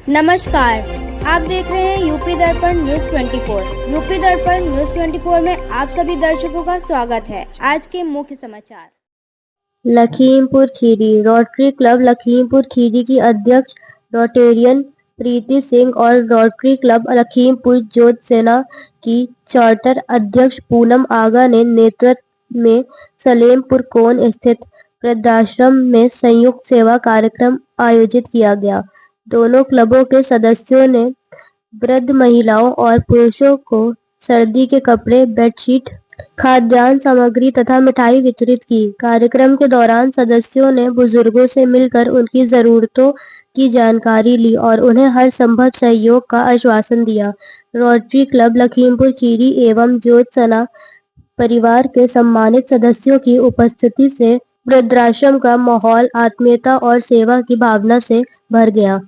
नमस्कार, आप देख रहे हैं यूपी दर्पण न्यूज 24। यूपी दर्पण न्यूज 24 में आप सभी दर्शकों का स्वागत है। आज के मुख्य समाचार। लखीमपुर खीरी रोटरी क्लब लखीमपुर खीरी की अध्यक्ष रोटेरियन प्रीति सिंह और रोटरी क्लब लखीमपुर ज्योत सेना की चार्टर अध्यक्ष पूनम आगा ने नेतृत्व में सलेमपुर कोन स्थित वृद्धाश्रम में संयुक्त सेवा कार्यक्रम आयोजित किया गया। दोनों क्लबों के सदस्यों ने वृद्ध महिलाओं और पुरुषों को सर्दी के कपड़े, बेडशीट, खाद्यान्न सामग्री तथा मिठाई वितरित की। कार्यक्रम के दौरान सदस्यों ने बुजुर्गों से मिलकर उनकी जरूरतों की जानकारी ली और उन्हें हर संभव सहयोग का आश्वासन दिया। रोटरी क्लब लखीमपुर खीरी एवं ज्योत सेना परिवार के सम्मानित सदस्यों की उपस्थिति से वृद्धाश्रम का माहौल आत्मीयता और सेवा की भावना से भर गया।